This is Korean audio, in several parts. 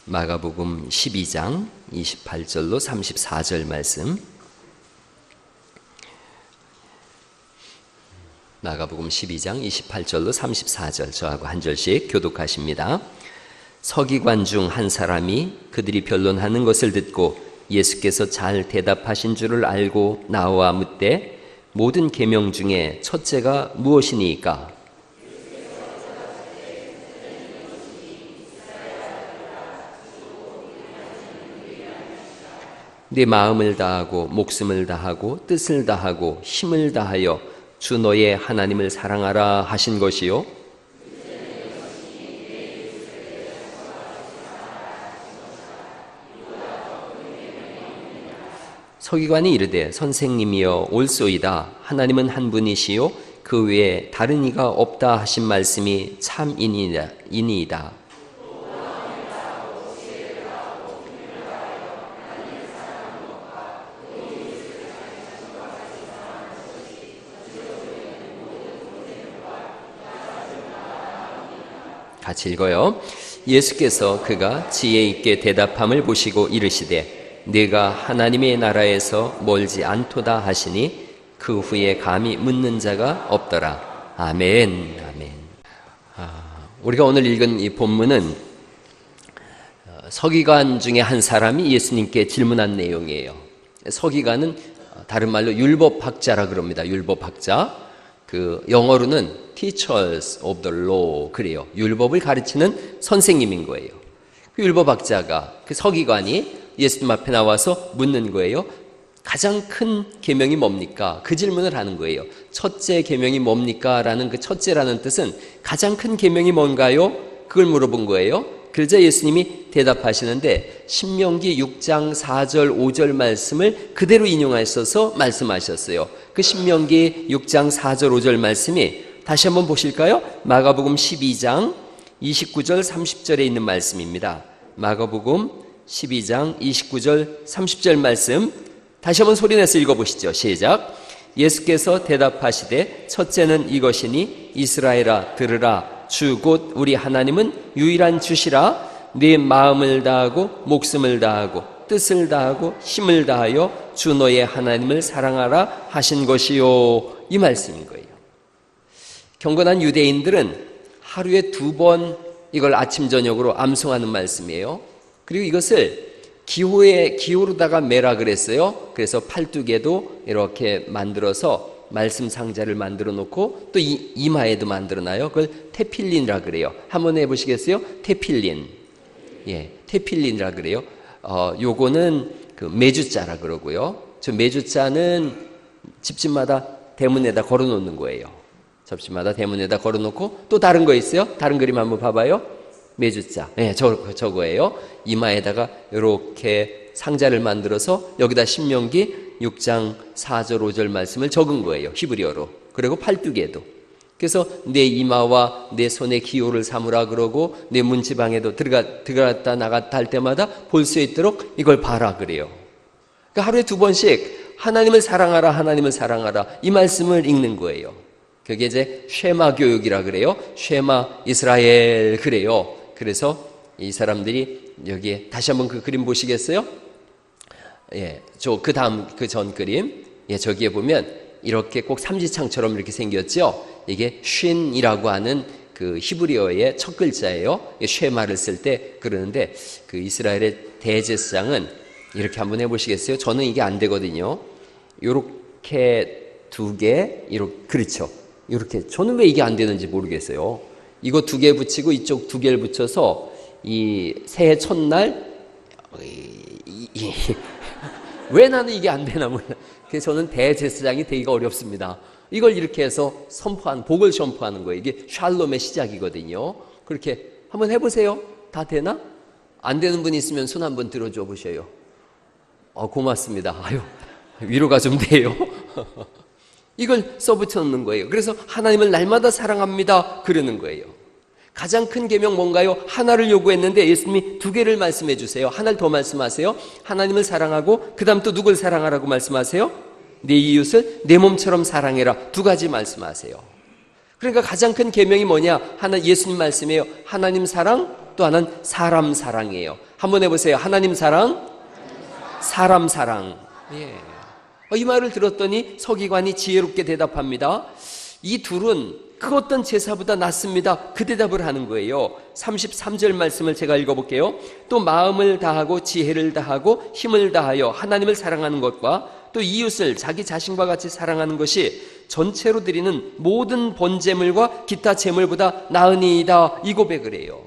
마가복음 12장 28절로 34절 말씀. 마가복음 12장 28절로 34절 저하고 한 절씩 교독하십니다. 서기관 중 한 사람이 그들이 변론하는 것을 듣고 예수께서 잘 대답하신 줄을 알고 나와 묻되 모든 계명 중에 첫째가 무엇이니까? 네 마음을 다하고 목숨을 다하고 뜻을 다하고 힘을 다하여 주 너의 하나님을 사랑하라 하신 것이요. 서기관이 이르되 선생님이여 옳소이다. 하나님은 한 분이시요 그 외에 다른 이가 없다 하신 말씀이 참이니이다. 같이 읽어요. 예수께서 그가 지혜 있게 대답함을 보시고 이르시되 네가 하나님의 나라에서 멀지 않도다 하시니 그 후에 감히 묻는 자가 없더라. 아멘. 아멘. 우리가 오늘 읽은 이 본문은 서기관 중에 한 사람이 예수님께 질문한 내용이에요. 서기관은 다른 말로 율법학자라 그럽니다. 율법학자. 그 영어로는 teachers of the law 그래요. 율법을 가르치는 선생님인 거예요. 그 율법학자가 그 서기관이 예수님 앞에 나와서 묻는 거예요. 가장 큰 계명이 뭡니까? 그 질문을 하는 거예요. 첫째 계명이 뭡니까? 라는 그 첫째라는 뜻은 가장 큰 계명이 뭔가요? 그걸 물어본 거예요. 그러자 예수님이 대답하시는데 신명기 6장 4절 5절 말씀을 그대로 인용하셔서 말씀하셨어요. 그 신명기 6장 4절 5절 말씀이 다시 한번 보실까요? 마가복음 12장 29절 30절에 있는 말씀입니다. 마가복음 12장 29절 30절 말씀 다시 한번 소리내서 읽어보시죠. 시작. 예수께서 대답하시되 첫째는 이것이니 이스라엘아 들으라. 주 곧 우리 하나님은 유일한 주시라. 네 마음을 다하고 목숨을 다하고 뜻을 다하고 힘을 다하여 주 너의 하나님을 사랑하라 하신 것이요. 이 말씀인 거예요. 경건한 유대인들은 하루에 2번 이걸 아침 저녁으로 암송하는 말씀이에요. 그리고 이것을 기호로다가 매라 그랬어요. 그래서 팔뚝에도 이렇게 만들어서 말씀 상자를 만들어 놓고 또 이마에도 만들어 놔요. 그걸 테필린이라 그래요. 한번 해보시겠어요? 테필린. 예, 테필린이라 그래요. 요거는 그 메주자라 그러고요. 저 메주자는 집집마다 대문에다 걸어 놓는 거예요. 접시마다 대문에다 걸어 놓고 또 다른 거 있어요? 다른 그림 한번 봐봐요. 메주자. 예, 저거예요. 이마에다가 이렇게 상자를 만들어서 여기다 신명기 6장 4절 5절 말씀을 적은 거예요. 히브리어로. 그리고 팔뚝에도. 그래서 내 이마와 내 손에 기호를 삼으라 그러고 내 문지방에도 들어갔다 나갔다 할 때마다 볼 수 있도록 이걸 봐라 그래요. 그러니까 하루에 2번씩 하나님을 사랑하라 하나님을 사랑하라 이 말씀을 읽는 거예요. 그게 이제 쉐마 교육이라 그래요. 쉐마 이스라엘 그래요. 그래서 이 사람들이 여기에 다시 한번 그 그림 보시겠어요? 예, 그 다음 그 전 그림, 예, 저기에 보면 이렇게 꼭 삼지창처럼 이렇게 생겼죠. 이게 쉰이라고 하는 그 히브리어의 첫 글자예요. 쉐마를 쓸 때 그러는데 그 이스라엘의 대제사장은 이렇게 한번 해보시겠어요? 저는 이게 안 되거든요. 요렇게 2개, 이렇게 그렇죠. 이렇게 저는 왜 이게 안 되는지 모르겠어요. 이거 2개 붙이고 이쪽 2개를 붙여서 이 새해 첫날 왜 나는 이게 안 되나 몰라. 그래서 저는 대제사장이 되기가 어렵습니다. 이걸 이렇게 해서 복을 선포하는 거예요. 이게 샬롬의 시작이거든요. 그렇게 한번 해보세요. 다 되나? 안 되는 분 있으면 손 한번 들어줘 보셔요. 고맙습니다. 아유, 위로가 좀 돼요. 이걸 써붙여 놓는 거예요. 그래서 하나님을 날마다 사랑합니다 그러는 거예요. 가장 큰 계명 뭔가요? 하나를 요구했는데 예수님이 2개를 말씀해 주세요. 하나를 더 말씀하세요. 하나님을 사랑하고 그 다음 또 누굴 사랑하라고 말씀하세요? 내 이웃을 내 몸처럼 사랑해라. 2가지 말씀하세요. 그러니까 가장 큰 계명이 뭐냐? 예수님 말씀이에요. 하나님 사랑, 또 하나는 사람 사랑이에요. 한번 해보세요. 하나님 사랑, 사람 사랑. 예. 이 말을 들었더니 서기관이 지혜롭게 대답합니다. 이 둘은 그 어떤 제사보다 낫습니다. 그 대답을 하는 거예요. 33절 말씀을 제가 읽어볼게요. 또 마음을 다하고 지혜를 다하고 힘을 다하여 하나님을 사랑하는 것과 또 이웃을 자기 자신과 같이 사랑하는 것이 전체로 드리는 모든 번제물과 기타 제물보다 나으니이다. 이 고백을 해요.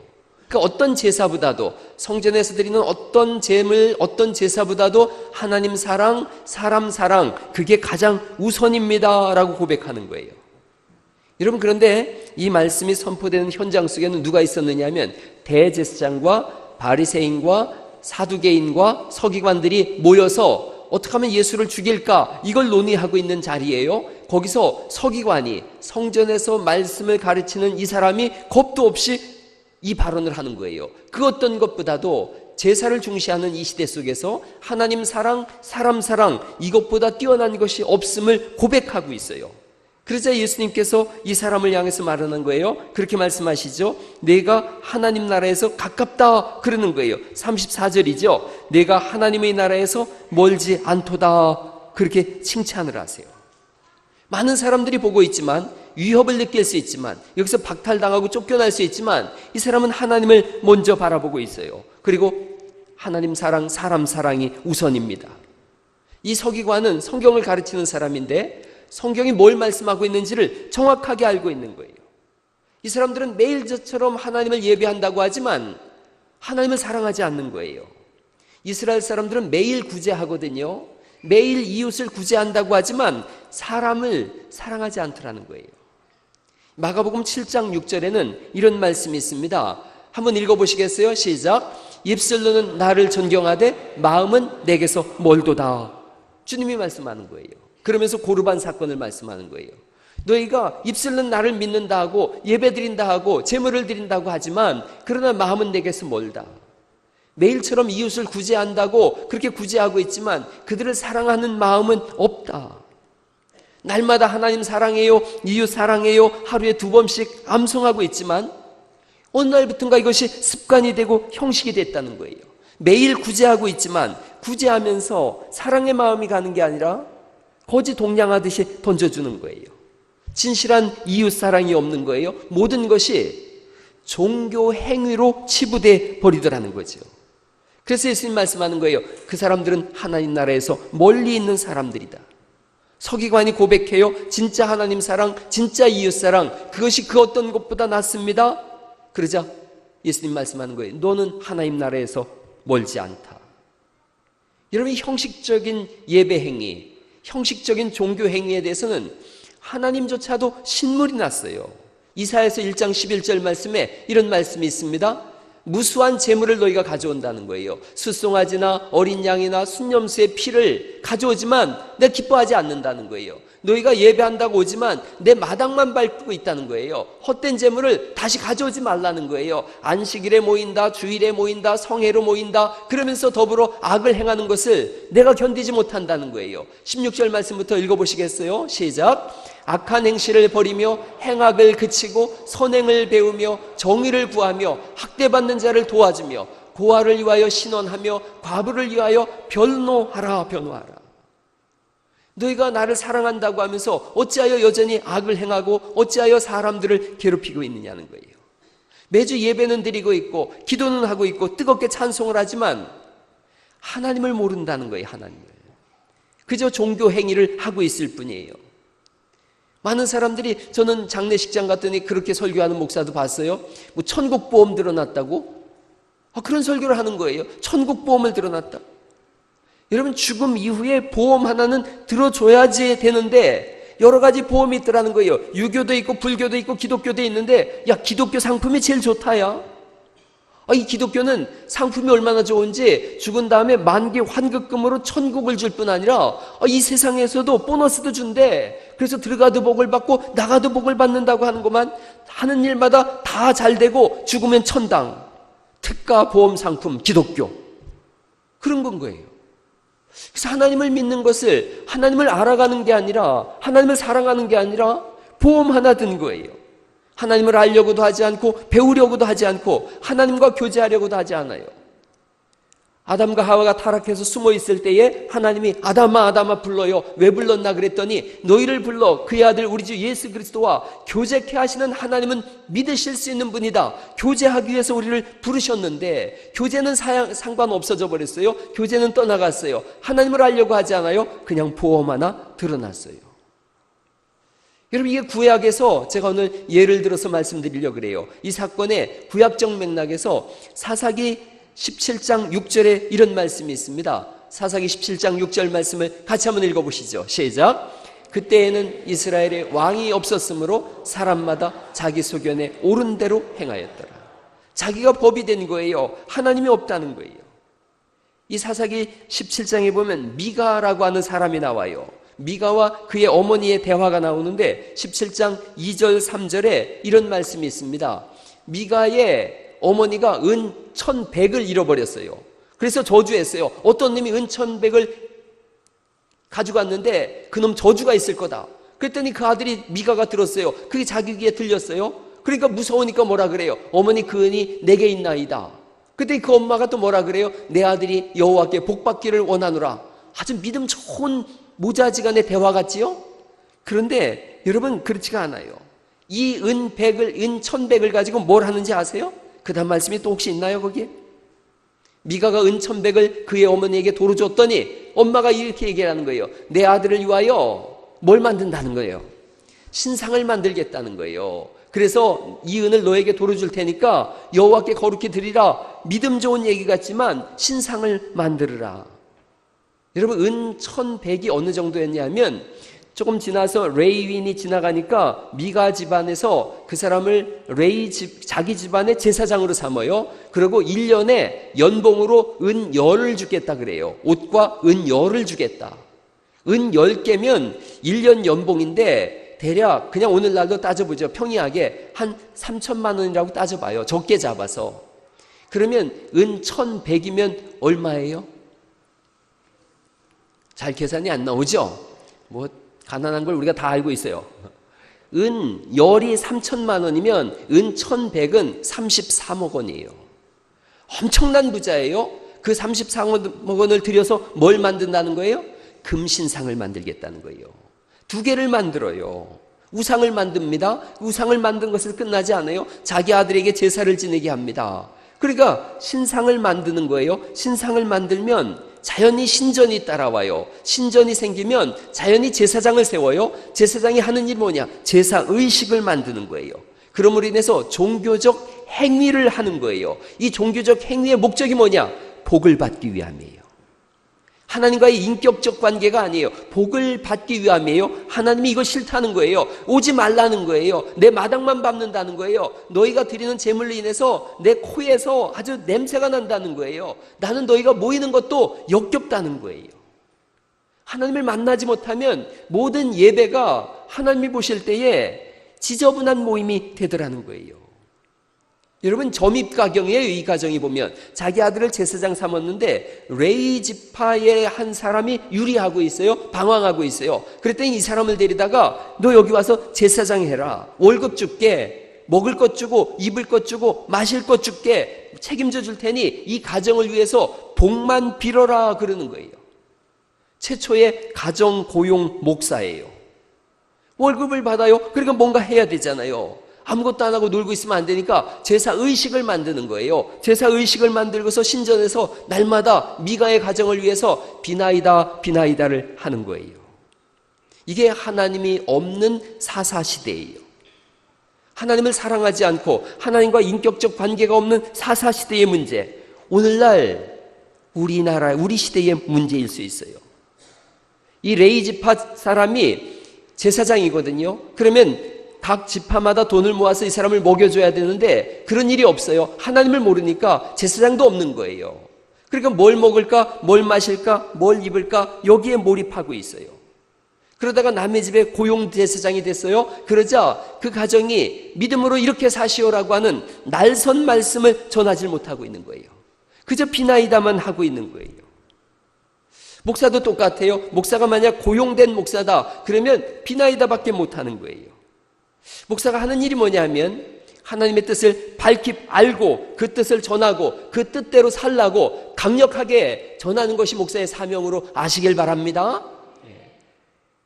그러니까 어떤 제사보다도, 성전에서 드리는 어떤 제물, 어떤 제사보다도 하나님 사랑, 사람 사랑, 그게 가장 우선입니다 라고 고백하는 거예요. 여러분, 그런데 이 말씀이 선포되는 현장 속에는 누가 있었느냐 하면 대제사장과 바리새인과 사두개인과 서기관들이 모여서 어떻게 하면 예수를 죽일까, 이걸 논의하고 있는 자리예요. 거기서 서기관이, 성전에서 말씀을 가르치는 이 사람이 겁도 없이 이 발언을 하는 거예요. 그 어떤 것보다도 제사를 중시하는 이 시대 속에서 하나님 사랑, 사람 사랑, 이것보다 뛰어난 것이 없음을 고백하고 있어요. 그러자 예수님께서 이 사람을 향해서 말하는 거예요. 그렇게 말씀하시죠. 내가 하나님 나라에서 가깝다 그러는 거예요. 34절이죠. 내가 하나님의 나라에서 멀지 않도다, 그렇게 칭찬을 하세요. 많은 사람들이 보고 있지만, 위협을 느낄 수 있지만, 여기서 박탈당하고 쫓겨날 수 있지만, 이 사람은 하나님을 먼저 바라보고 있어요. 그리고 하나님 사랑, 사람 사랑이 우선입니다. 이 서기관은 성경을 가르치는 사람인데 성경이 뭘 말씀하고 있는지를 정확하게 알고 있는 거예요. 이 사람들은 매일 저처럼 하나님을 예배한다고 하지만 하나님을 사랑하지 않는 거예요. 이스라엘 사람들은 매일 구제하거든요. 매일 이웃을 구제한다고 하지만 사람을 사랑하지 않더라는 거예요. 마가복음 7장 6절에는 이런 말씀이 있습니다. 한번 읽어보시겠어요? 시작. 입술로는 나를 존경하되 마음은 내게서 멀도다. 주님이 말씀하는 거예요. 그러면서 고르반 사건을 말씀하는 거예요. 너희가 입술은 나를 믿는다 하고 예배드린다 하고 제물을 드린다고 하지만 그러나 마음은 내게서 멀다. 매일처럼 이웃을 구제한다고 그렇게 구제하고 있지만 그들을 사랑하는 마음은 없다. 날마다 하나님 사랑해요, 이웃 사랑해요 하루에 2번씩 암송하고 있지만 어느 날부터인가 이것이 습관이 되고 형식이 됐다는 거예요. 매일 구제하고 있지만 구제하면서 사랑의 마음이 가는 게 아니라 거지 동냥하듯이 던져주는 거예요. 진실한 이웃 사랑이 없는 거예요. 모든 것이 종교 행위로 치부돼 버리더라는 거죠. 그래서 예수님 말씀하는 거예요. 그 사람들은 하나님 나라에서 멀리 있는 사람들이다. 서기관이 고백해요. 진짜 하나님 사랑, 진짜 이웃 사랑, 그것이 그 어떤 것보다 낫습니다. 그러자 예수님 말씀하는 거예요. 너는 하나님 나라에서 멀지 않다. 여러분, 형식적인 예배 행위, 형식적인 종교 행위에 대해서는 하나님조차도 신물이 났어요. 이사야서 1장 11절 말씀에 이런 말씀이 있습니다. 무수한 재물을 너희가 가져온다는 거예요. 숫송아지나 어린 양이나 순념수의 피를 가져오지만 내가 기뻐하지 않는다는 거예요. 너희가 예배한다고 오지만 내 마당만 밟고 있다는 거예요. 헛된 재물을 다시 가져오지 말라는 거예요. 안식일에 모인다, 주일에 모인다, 성회로 모인다, 그러면서 더불어 악을 행하는 것을 내가 견디지 못한다는 거예요. 16절 말씀부터 읽어보시겠어요? 시작. 악한 행실을 버리며 행악을 그치고 선행을 배우며 정의를 구하며 학대받는 자를 도와주며 고아를 위하여 신원하며 과부를 위하여 변호하라. 너희가 나를 사랑한다고 하면서 어찌하여 여전히 악을 행하고 어찌하여 사람들을 괴롭히고 있느냐는 거예요. 매주 예배는 드리고 있고 기도는 하고 있고 뜨겁게 찬송을 하지만 하나님을 모른다는 거예요. 하나님을. 그저 종교 행위를 하고 있을 뿐이에요. 많은 사람들이, 저는 장례식장 갔더니 그렇게 설교하는 목사도 봤어요. 뭐 천국보험 들어놨다고? 그런 설교를 하는 거예요. 천국보험을 들어놨다. 여러분, 죽음 이후에 보험 하나는 들어줘야지 되는데 여러 가지 보험이 있더라는 거예요. 유교도 있고 불교도 있고 기독교도 있는데, 야, 기독교 상품이 제일 좋다야. 이 기독교는 상품이 얼마나 좋은지 죽은 다음에 만기 환급금으로 천국을 줄 뿐 아니라 이 세상에서도 보너스도 준대. 그래서 들어가도 복을 받고 나가도 복을 받는다고 하는 것만, 하는 일마다 다 잘 되고 죽으면 천당. 특가 보험 상품 기독교. 그런 건 거예요. 그래서 하나님을 믿는 것을, 하나님을 알아가는 게 아니라, 하나님을 사랑하는 게 아니라 보험 하나 든 거예요. 하나님을 알려고도 하지 않고 배우려고도 하지 않고 하나님과 교제하려고도 하지 않아요. 아담과 하와가 타락해서 숨어 있을 때에 하나님이 아담아 아담아 불러요. 왜 불렀나 그랬더니 너희를 불러 그의 아들 우리 주 예수 그리스도와 교제케 하시는 하나님은 믿으실 수 있는 분이다. 교제하기 위해서 우리를 부르셨는데 교제는 상관없어져 버렸어요. 교제는 떠나갔어요. 하나님을 알려고 하지 않아요. 그냥 보험 하나 드러났어요. 여러분, 이게 구약에서 제가 오늘 예를 들어서 말씀드리려고 그래요. 이 사건의 구약적 맥락에서 사사기 17장 6절에 이런 말씀이 있습니다. 사사기 17장 6절 말씀을 같이 한번 읽어보시죠. 시작. 그때에는 이스라엘에 왕이 없었으므로 사람마다 자기 소견에 옳은 대로 행하였더라. 자기가 법이 된 거예요. 하나님이 없다는 거예요. 이 사사기 17장에 보면 미가라고 하는 사람이 나와요. 미가와 그의 어머니의 대화가 나오는데 17장 2절 3절에 이런 말씀이 있습니다. 미가의 어머니가 은 1,100을 잃어버렸어요. 그래서 저주했어요. 어떤 놈이 은 1,100을 가져갔는데 그놈 저주가 있을 거다. 그랬더니 그 아들이 미가가 들었어요. 그게 자기 귀에 들렸어요. 그러니까 무서우니까 뭐라 그래요? 어머니 그 은이 내게 있나이다. 그랬더니 그 엄마가 또 뭐라 그래요? 내 아들이 여호와께 복받기를 원하노라. 아주 믿음 좋은 모자지간의 대화 같지요? 그런데 여러분, 그렇지가 않아요. 이 은 100을, 은 1,100을 가지고 뭘 하는지 아세요? 그 다음 말씀이 또 혹시 있나요 거기에? 미가가 은 1,100을 그의 어머니에게 도로 줬더니 엄마가 이렇게 얘기하는 거예요. 내 아들을 위하여 뭘 만든다는 거예요? 신상을 만들겠다는 거예요. 그래서 이 은을 너에게 도로 줄 테니까 여호와께 거룩히 드리라. 믿음 좋은 얘기 같지만 신상을 만들으라. 여러분, 은 1,100이 어느 정도였냐면 조금 지나서 레이윈이 지나가니까 미가 집안에서 그 사람을 자기 집안의 제사장으로 삼아요. 그리고 1년에 연봉으로 은 10을 주겠다 그래요. 옷과 은 10을 주겠다. 은 10개면 1년 연봉인데 대략 그냥 오늘날로 따져보죠. 평이하게 한 3천만 원이라고 따져봐요. 적게 잡아서. 그러면 은 1,100이면 얼마예요? 잘 계산이 안 나오죠? 뭐 가난한 걸 우리가 다 알고 있어요. 은 열이 3천만 원이면 은 1,100은 33억 원이에요. 엄청난 부자예요. 그 33억 원을 들여서 뭘 만든다는 거예요? 금신상을 만들겠다는 거예요. 2개를 만들어요. 우상을 만듭니다. 우상을 만든 것을 끝나지 않아요. 자기 아들에게 제사를 지내게 합니다. 그러니까 신상을 만드는 거예요. 신상을 만들면 자연히 신전이 따라와요. 신전이 생기면 자연히 제사장을 세워요. 제사장이 하는 일이 뭐냐? 제사의식을 만드는 거예요. 그러므로 인해서 종교적 행위를 하는 거예요. 이 종교적 행위의 목적이 뭐냐? 복을 받기 위함이에요. 하나님과의 인격적 관계가 아니에요. 복을 받기 위함이에요. 하나님이 이거 싫다는 거예요. 오지 말라는 거예요. 내 마당만 밟는다는 거예요. 너희가 드리는 제물로 인해서 내 코에서 아주 냄새가 난다는 거예요. 나는 너희가 모이는 것도 역겹다는 거예요. 하나님을 만나지 못하면 모든 예배가 하나님이 보실 때에 지저분한 모임이 되더라는 거예요. 여러분, 점입 가정이에요. 이 가정이 보면 자기 아들을 제사장 삼았는데 레위 지파의 한 사람이 유리하고 있어요. 방황하고 있어요. 그랬더니 이 사람을 데리다가 너 여기 와서 제사장 해라. 월급 줄게. 먹을 것 주고 입을 것 주고 마실 것 줄게. 책임져 줄 테니 이 가정을 위해서 복만 빌어라 그러는 거예요. 최초의 가정 고용 목사예요. 월급을 받아요. 그러니까 뭔가 해야 되잖아요. 아무것도 안 하고 놀고 있으면 안 되니까 제사의식을 만드는 거예요. 제사의식을 만들고서 신전에서 날마다 미가의 가정을 위해서 비나이다 비나이다를 하는 거예요. 이게 하나님이 없는 사사시대예요. 하나님을 사랑하지 않고 하나님과 인격적 관계가 없는 사사시대의 문제, 오늘날 우리나라 우리 시대의 문제일 수 있어요. 이 레위 지파 사람이 제사장이거든요. 그러면 각 지파마다 돈을 모아서 이 사람을 먹여줘야 되는데 그런 일이 없어요. 하나님을 모르니까 제사장도 없는 거예요. 그러니까 뭘 먹을까, 뭘 마실까, 뭘 입을까 여기에 몰입하고 있어요. 그러다가 남의 집에 고용 제사장이 됐어요. 그러자 그 가정이 믿음으로 이렇게 사시오라고 하는 날선 말씀을 전하지 못하고 있는 거예요. 그저 비나이다만 하고 있는 거예요. 목사도 똑같아요. 목사가 만약 고용된 목사다 그러면 비나이다밖에 못하는 거예요. 목사가 하는 일이 뭐냐면 하나님의 뜻을 밝히 알고 그 뜻을 전하고 그 뜻대로 살라고 강력하게 전하는 것이 목사의 사명으로 아시길 바랍니다.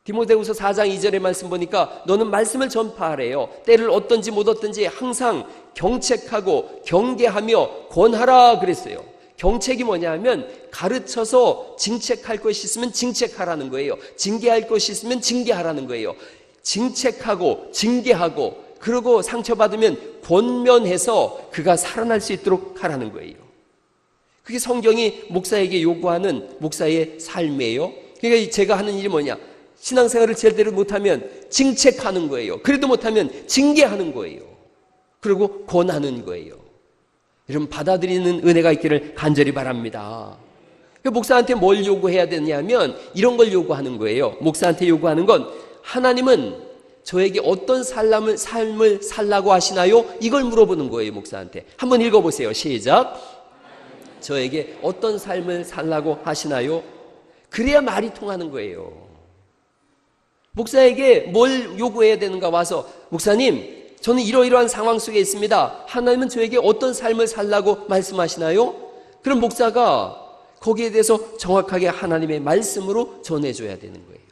디모데후서 4장 2절의 말씀 보니까 너는 말씀을 전파하래요. 때를 얻든지 못 얻든지 항상 경책하고 경계하며 권하라 그랬어요. 경책이 뭐냐면 가르쳐서 징책할 것이 있으면 징책하라는 거예요. 징계할 것이 있으면 징계하라는 거예요. 징책하고 징계하고 그리고 상처받으면 권면해서 그가 살아날 수 있도록 하라는 거예요. 그게 성경이 목사에게 요구하는 목사의 삶이에요. 그러니까 제가 하는 일이 뭐냐, 신앙생활을 제대로 못하면 징책하는 거예요. 그래도 못하면 징계하는 거예요. 그리고 권하는 거예요. 여러분, 받아들이는 은혜가 있기를 간절히 바랍니다. 목사한테 뭘 요구해야 되냐면 이런 걸 요구하는 거예요. 목사한테 요구하는 건 하나님은 저에게 어떤 삶을 살라고 하시나요? 이걸 물어보는 거예요. 목사한테. 한번 읽어보세요. 시작. 저에게 어떤 삶을 살라고 하시나요? 그래야 말이 통하는 거예요. 목사에게 뭘 요구해야 되는가 와서 목사님, 저는 이러이러한 상황 속에 있습니다. 하나님은 저에게 어떤 삶을 살라고 말씀하시나요? 그럼 목사가 거기에 대해서 정확하게 하나님의 말씀으로 전해줘야 되는 거예요.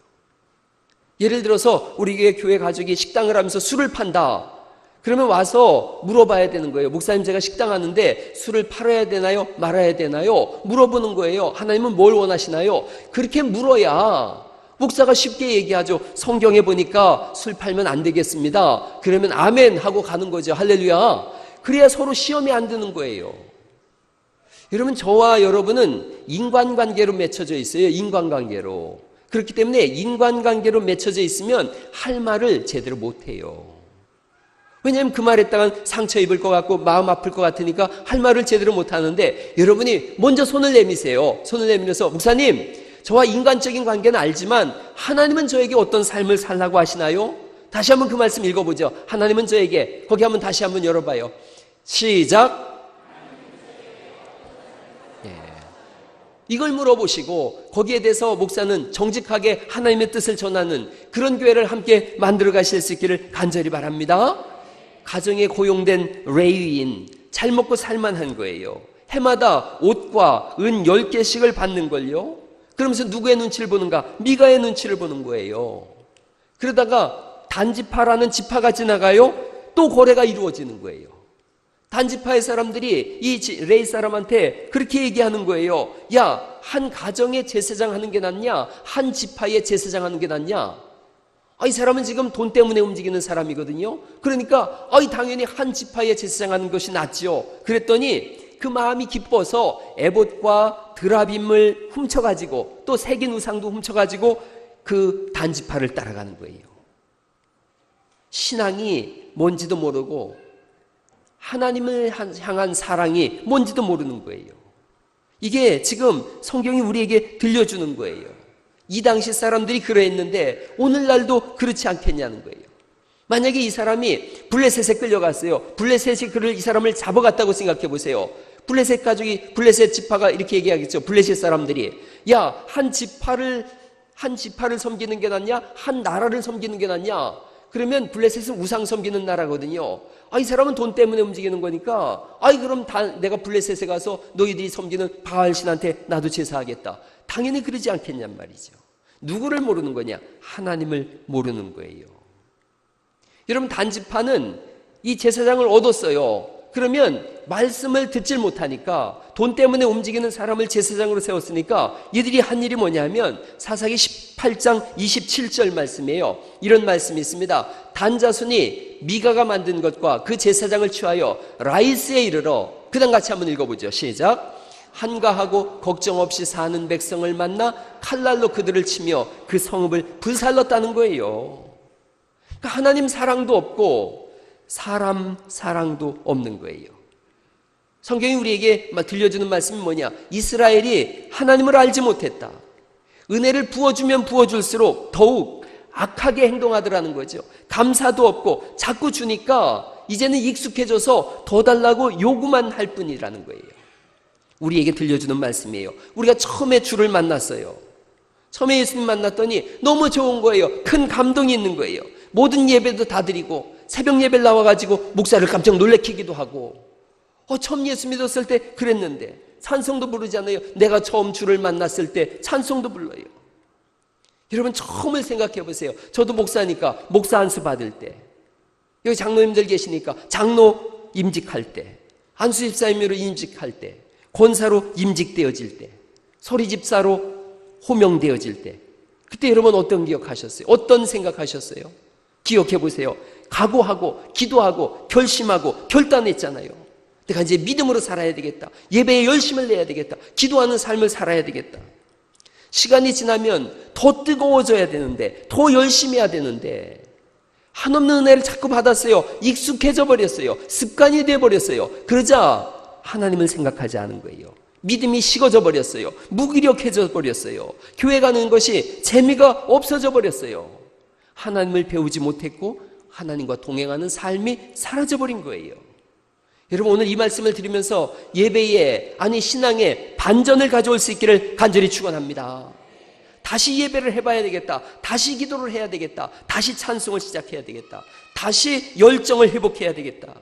예를 들어서 우리 교회 가족이 식당을 하면서 술을 판다. 그러면 와서 물어봐야 되는 거예요. 목사님, 제가 식당 하는데 술을 팔아야 되나요? 말아야 되나요? 물어보는 거예요. 하나님은 뭘 원하시나요? 그렇게 물어야 목사가 쉽게 얘기하죠. 성경에 보니까 술 팔면 안 되겠습니다. 그러면 아멘 하고 가는 거죠. 할렐루야. 그래야 서로 시험이 안 드는 거예요. 여러분, 저와 여러분은 인간관계로 맺혀져 있어요. 인간관계로. 그렇기 때문에 인간관계로 맺혀져 있으면 할 말을 제대로 못해요. 왜냐하면 그 말 했다간 상처 입을 것 같고 마음 아플 것 같으니까 할 말을 제대로 못하는데, 여러분이 먼저 손을 내미세요. 손을 내밀어서 목사님, 저와 인간적인 관계는 알지만 하나님은 저에게 어떤 삶을 살라고 하시나요? 다시 한번 그 말씀 읽어보죠. 하나님은 저에게, 거기 한번 다시 한번 열어봐요. 시작. 이걸 물어보시고 거기에 대해서 목사는 정직하게 하나님의 뜻을 전하는 그런 교회를 함께 만들어 가실 수 있기를 간절히 바랍니다. 가정에 고용된 레위인, 잘 먹고 살만한 거예요. 해마다 옷과 은 10개씩을 받는걸요. 그러면서 누구의 눈치를 보는가? 미가의 눈치를 보는 거예요. 그러다가 단지파라는 지파가 지나가요. 또 거래가 이루어지는 거예요. 단지파의 사람들이 이 레위 사람한테 그렇게 얘기하는 거예요. 야, 한 가정의 제사장 하는 게 낫냐? 한 지파의 제사장 하는 게 낫냐? 이 사람은 지금 돈 때문에 움직이는 사람이거든요. 그러니까 당연히 한 지파의 제사장 하는 것이 낫죠. 그랬더니 그 마음이 기뻐서 에봇과 드라빔을 훔쳐가지고 또 새긴 우상도 훔쳐가지고 그 단지파를 따라가는 거예요. 신앙이 뭔지도 모르고 하나님을 향한 사랑이 뭔지도 모르는 거예요. 이게 지금 성경이 우리에게 들려주는 거예요. 이 당시 사람들이 그러했는데 오늘날도 그렇지 않겠냐는 거예요. 만약에 이 사람이 블레셋에 끌려갔어요. 블레셋이 이 사람을 잡아갔다고 생각해 보세요. 블레셋 가족이, 블레셋 지파가 이렇게 얘기하겠죠. 블레셋 사람들이, 야, 한 지파를 섬기는 게 낫냐? 한 나라를 섬기는 게 낫냐? 그러면 블레셋은 우상 섬기는 나라거든요. 이 사람은 돈 때문에 움직이는 거니까, 그럼 내가 블레셋에 가서 너희들이 섬기는 바알신한테 나도 제사하겠다. 당연히 그러지 않겠냔 말이죠. 누구를 모르는 거냐? 하나님을 모르는 거예요. 여러분, 단지파는 이 제사장을 얻었어요. 그러면 말씀을 듣질 못하니까, 돈 때문에 움직이는 사람을 제사장으로 세웠으니까 이들이 한 일이 뭐냐면 사사기 18장 27절 말씀이에요. 이런 말씀이 있습니다. 단자손이 미가가 만든 것과 그 제사장을 취하여 라이스에 이르러, 그 다음 같이 한번 읽어보죠. 시작. 한가하고 걱정 없이 사는 백성을 만나 칼날로 그들을 치며 그 성읍을 불살랐다는 거예요. 그러니까 하나님 사랑도 없고 사람 사랑도 없는 거예요. 성경이 우리에게 들려주는 말씀이 뭐냐? 이스라엘이 하나님을 알지 못했다. 은혜를 부어주면 부어줄수록 더욱 악하게 행동하더라는 거죠. 감사도 없고 자꾸 주니까 이제는 익숙해져서 더 달라고 요구만 할 뿐이라는 거예요. 우리에게 들려주는 말씀이에요. 우리가 처음에 주를 만났어요. 처음에 예수님 만났더니 너무 좋은 거예요. 큰 감동이 있는 거예요. 모든 예배도 다 드리고 새벽 예배를 나와가지고 목사를 깜짝 놀래키기도 하고, 처음 예수 믿었을 때 그랬는데 찬송도 부르잖아요. 내가 처음 주를 만났을 때 찬송도 불러요. 여러분 처음을 생각해 보세요. 저도 목사니까 목사 안수 받을 때, 여기 장로님들 계시니까 장로 임직할 때, 안수 집사님으로 임직할 때, 권사로 임직되어질 때, 소리집사로 호명되어질 때, 그때 여러분 어떤 기억하셨어요? 어떤 생각하셨어요? 기억해 보세요. 각오하고 기도하고 결심하고 결단했잖아요. 내가 이제 믿음으로 살아야 되겠다. 예배에 열심을 내야 되겠다. 기도하는 삶을 살아야 되겠다. 시간이 지나면 더 뜨거워져야 되는데, 더 열심히 해야 되는데, 한없는 은혜를 자꾸 받았어요. 익숙해져 버렸어요. 습관이 되어 버렸어요. 그러자 하나님을 생각하지 않은 거예요. 믿음이 식어져 버렸어요. 무기력해져 버렸어요. 교회 가는 것이 재미가 없어져 버렸어요. 하나님을 배우지 못했고 하나님과 동행하는 삶이 사라져 버린 거예요. 여러분 오늘 이 말씀을 드리면서 예배에, 아니 신앙에 반전을 가져올 수 있기를 간절히 축원합니다. 다시 예배를 해봐야 되겠다. 다시 기도를 해야 되겠다. 다시 찬송을 시작해야 되겠다. 다시 열정을 회복해야 되겠다.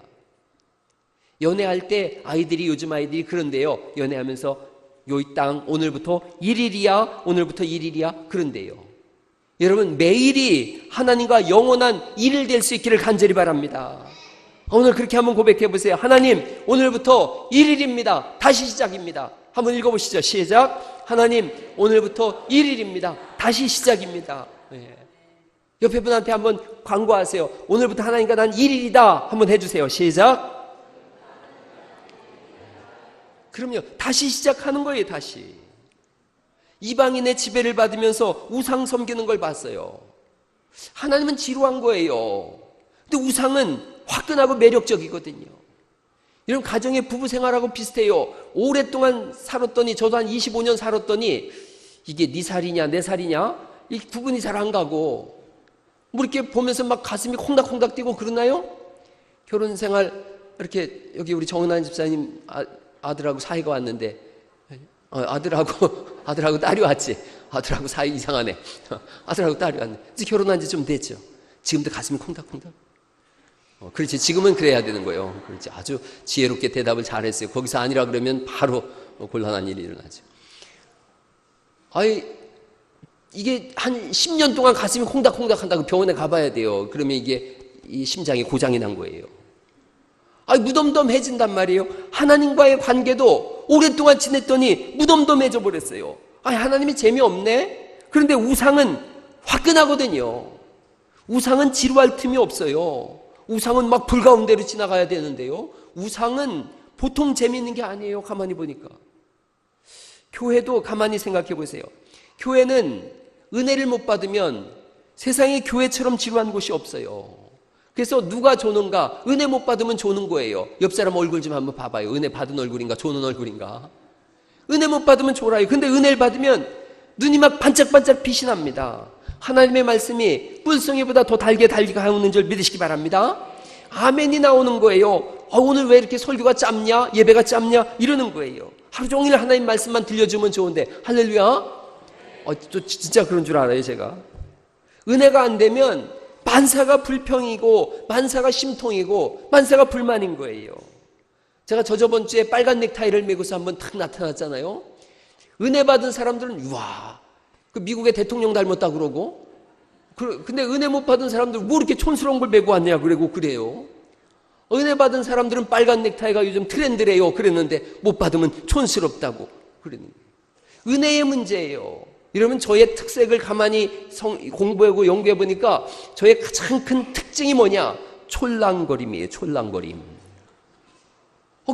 연애할 때 아이들이, 요즘 아이들이 그런데요, 연애하면서 요 이 땅 오늘부터 1일이야, 오늘부터 1일이야 그런데요. 여러분 매일이 하나님과 영원한 1일 될 수 있기를 간절히 바랍니다. 오늘 그렇게 한번 고백해 보세요. 하나님 오늘부터 1일입니다. 다시 시작입니다. 한번 읽어보시죠. 시작. 하나님 오늘부터 1일입니다. 다시 시작입니다. 네. 옆에 분한테 한번 광고하세요. 오늘부터 하나님과 난 1일이다 한번 해주세요. 시작. 그럼요, 다시 시작하는 거예요. 다시. 이방인의 지배를 받으면서 우상 섬기는 걸 봤어요. 하나님은 지루한 거예요. 근데 우상은 화끈하고 매력적이거든요. 이런 가정의 부부 생활하고 비슷해요. 오랫동안 살았더니, 저도 한 25년 살았더니 이게 네 살이냐 내 살이냐 이 구분이 잘 안 가고, 뭐 이렇게 보면서 막 가슴이 콩닥콩닥 뛰고 그러나요? 결혼 생활 이렇게, 여기 우리 정은환 집사님 아들하고 사이가 왔는데, 아들하고 딸이 왔지. 아들하고 사이 이상하네. 아들하고 딸이 왔네. 이제 결혼한 지 좀 됐죠. 지금도 가슴이 콩닥콩닥. 그렇지. 지금은 그래야 되는 거예요. 그렇지. 아주 지혜롭게 대답을 잘했어요. 거기서 아니라 그러면 바로 곤란한 일이 일어나죠. 이게 한 10년 동안 가슴이 콩닥콩닥 한다고 병원에 가봐야 돼요. 그러면 이게 이 심장이 고장이 난 거예요. 무덤덤해진단 말이에요. 하나님과의 관계도 오랫동안 지냈더니 무덤덤해져 버렸어요. 하나님이 재미없네? 그런데 우상은 화끈하거든요. 우상은 지루할 틈이 없어요. 우상은 막 불 가운데로 지나가야 되는데요. 우상은 보통 재미있는 게 아니에요. 가만히 보니까. 교회도 가만히 생각해 보세요. 교회는 은혜를 못 받으면 세상에 교회처럼 지루한 곳이 없어요. 그래서 누가 조는가? 은혜 못 받으면 조는 거예요. 옆 사람 얼굴 좀 한번 봐봐요. 은혜 받은 얼굴인가 조는 얼굴인가? 은혜 못 받으면 졸아요. 근데 은혜를 받으면 눈이 막 반짝반짝 빛이 납니다. 하나님의 말씀이 뿔송이보다 더 달게 가는 줄 믿으시기 바랍니다. 아멘이 나오는 거예요. 오늘 왜 이렇게 설교가 짧냐? 예배가 짧냐? 이러는 거예요. 하루 종일 하나님 말씀만 들려주면 좋은데, 할렐루야? 또 진짜 그런 줄 알아요, 제가. 은혜가 안 되면 만사가 불평이고, 만사가 심통이고, 만사가 불만인 거예요. 제가 저번 주에 빨간 넥타이를 메고서 한번 탁 나타났잖아요. 은혜 받은 사람들은 우와, 그 미국의 대통령 닮았다 그러고, 근데 은혜 못 받은 사람들은 뭐 이렇게 촌스러운 걸 메고 왔냐 그러고 그래요. 은혜 받은 사람들은 빨간 넥타이가 요즘 트렌드래요 그랬는데, 못 받으면 촌스럽다고 그러는 거예요. 은혜의 문제예요. 이러면 저의 특색을 가만히 공부하고 연구해 보니까 저의 가장 큰 특징이 뭐냐? 촐랑거림이에요. 촐랑거림.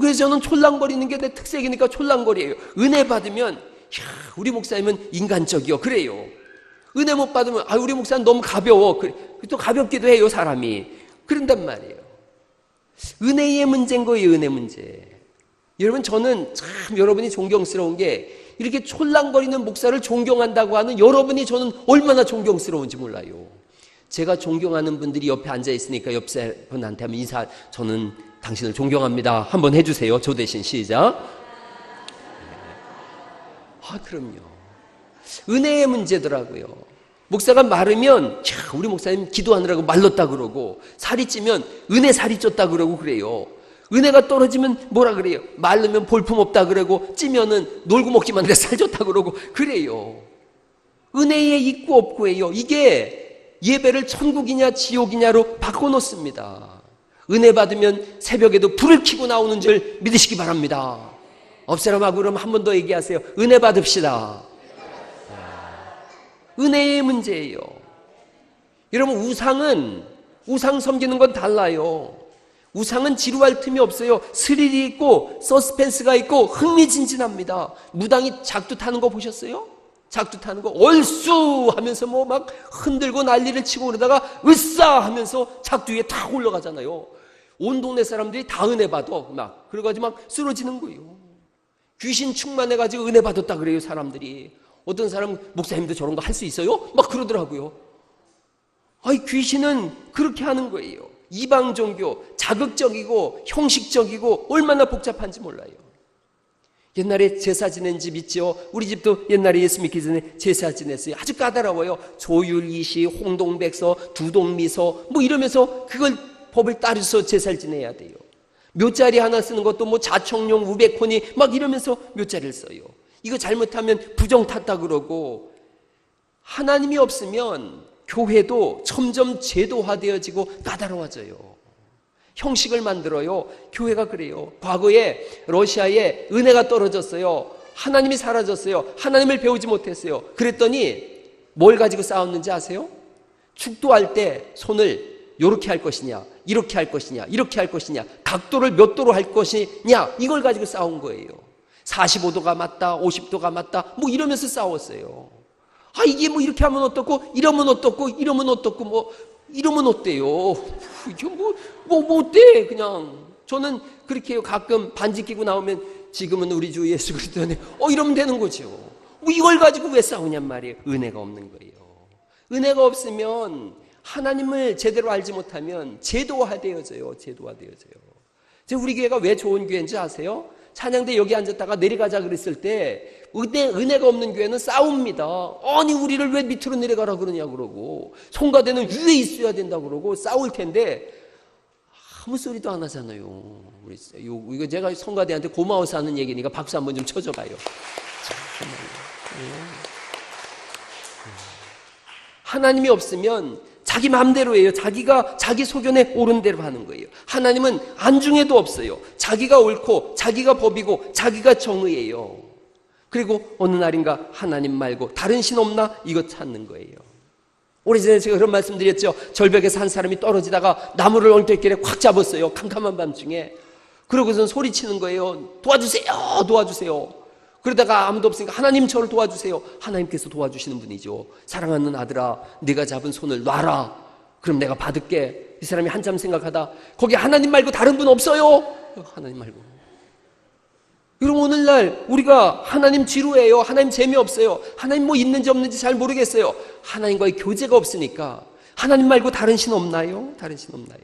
그래서 저는 촐랑거리는 게 내 특색이니까 촐랑거리예요. 은혜 받으면 우리 목사님은 인간적이요 그래요. 은혜 못 받으면 우리 목사는 너무 가벼워. 또 가볍기도 해요 사람이. 그런단 말이에요. 은혜의 문제인 거예요. 은혜 문제. 여러분 저는 참 여러분이 존경스러운 게, 이렇게 촐랑거리는 목사를 존경한다고 하는 여러분이 저는 얼마나 존경스러운지 몰라요. 제가 존경하는 분들이 옆에 앉아 있으니까 옆 분한테 하면 인사, 저는 당신을 존경합니다 한번 해주세요. 저 대신 시작. 그럼요. 은혜의 문제더라고요. 목사가 마르면 우리 목사님 기도하느라고 말랐다 그러고, 살이 찌면 은혜 살이 쪘다 그러고 그래요. 은혜가 떨어지면 뭐라 그래요? 마르면 볼품 없다 그러고, 찌면은 놀고 먹기만 해서 살 쪘다 그러고 그래요. 은혜에 있고 없고예요. 이게 예배를 천국이냐 지옥이냐로 바꿔놓습니다. 은혜 받으면 새벽에도 불을 켜고 나오는 줄 믿으시기 바랍니다. 옆사람하고 그럼 한 번 더 얘기하세요. 은혜 받읍시다. 은혜의 문제예요. 여러분, 우상 섬기는 건 달라요. 우상은 지루할 틈이 없어요. 스릴이 있고 서스펜스가 있고 흥미진진합니다. 무당이 작두 타는 거 보셨어요? 작두 타는 거 얼쑤 하면서 뭐 막 흔들고 난리를 치고 그러다가 으싸 하면서 작두 위에 탁 올라가잖아요. 온 동네 사람들이 다 은혜 받아. 막 그래가지고 막 쓰러지는 거예요. 귀신 충만해가지고 은혜 받았다 그래요, 사람들이. 어떤 사람, 목사님도 저런 거 할 수 있어요? 막 그러더라고요. 아이, 귀신은 그렇게 하는 거예요. 이방 종교, 자극적이고 형식적이고 얼마나 복잡한지 몰라요. 옛날에 제사 지낸 집 있죠. 우리 집도 옛날에 예수 믿기 전에 제사 지냈어요. 아주 까다로워요. 조율이시, 홍동백서, 두동미서 뭐 이러면서 그걸 법을 따라서 제사를 지내야 돼요. 묘자리 하나 쓰는 것도 뭐 자청용, 우백혼이 막 이러면서 묘자리를 써요. 이거 잘못하면 부정 탔다 그러고. 하나님이 없으면 교회도 점점 제도화되어지고 까다로워져요. 형식을 만들어요. 교회가 그래요. 과거에 러시아에 은혜가 떨어졌어요. 하나님이 사라졌어요. 하나님을 배우지 못했어요. 그랬더니 뭘 가지고 싸웠는지 아세요? 축도할 때 손을 이렇게 할 것이냐, 이렇게 할 것이냐, 이렇게 할 것이냐, 각도를 몇 도로 할 것이냐, 이걸 가지고 싸운 거예요. 45도가 맞다, 50도가 맞다, 뭐 이러면서 싸웠어요. 아, 이게 뭐 이렇게 하면 어떻고, 이러면 어떻고, 이러면 어떻고, 뭐 이러면 어때요? 이게 뭐 어때? 그냥 저는 그렇게 해요. 가끔 반지 끼고 나오면 지금은 우리 주 예수 그리스도네. 이러면 되는 거죠. 뭐 이걸 가지고 왜 싸우냔 말이에요. 은혜가 없는 거예요. 은혜가 없으면, 하나님을 제대로 알지 못하면 제도화되어져요. 제도화되어져요. 우리 교회가 왜 좋은 교회인지 아세요? 찬양대 여기 앉았다가 내려가자 그랬을 때 은혜가 없는 교회는 싸웁니다. 아니, 우리를 왜 밑으로 내려가라 그러냐 그러고, 송가대는 위에 있어야 된다 그러고 싸울 텐데 아무 소리도 안 하잖아요. 이거 제가 송가대한테 고마워서 하는 얘기니까 박수 한번 좀 쳐줘봐요. 하나님이 없으면 자기 마음대로 해요. 자기가 자기 소견에 옳은 대로 하는 거예요. 하나님은 안중에도 없어요. 자기가 옳고 자기가 법이고 자기가 정의예요. 그리고 어느 날인가 하나님 말고 다른 신 없나? 이거 찾는 거예요. 오래전에 제가 그런 말씀 드렸죠. 절벽에서 한 사람이 떨어지다가 나무를 엉뚱길에 콱 잡았어요. 캄캄한 밤중에. 그러고선 소리치는 거예요. 도와주세요, 도와주세요. 그러다가 아무도 없으니까 하나님 저를 도와주세요. 하나님께서 도와주시는 분이죠. 사랑하는 아들아, 네가 잡은 손을 놔라. 그럼 내가 받을게. 이 사람이 한참 생각하다 거기 하나님 말고 다른 분 없어요? 하나님 말고. 여러분, 오늘날 우리가 하나님 지루해요. 하나님 재미없어요. 하나님 뭐 있는지 없는지 잘 모르겠어요. 하나님과의 교제가 없으니까 하나님 말고 다른 신 없나요? 다른 신 없나요?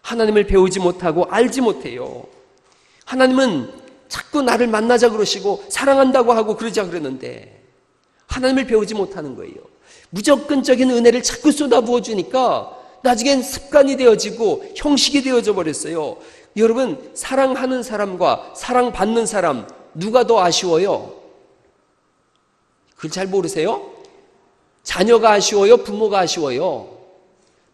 하나님을 배우지 못하고 알지 못해요. 하나님은 자꾸 나를 만나자 그러시고 사랑한다고 하고 그러자 그러는데 하나님을 배우지 못하는 거예요. 무조건적인 은혜를 자꾸 쏟아부어 주니까 나중엔 습관이 되어지고 형식이 되어져 버렸어요. 여러분, 사랑하는 사람과 사랑받는 사람 누가 더 아쉬워요? 그걸 잘 모르세요? 자녀가 아쉬워요? 부모가 아쉬워요?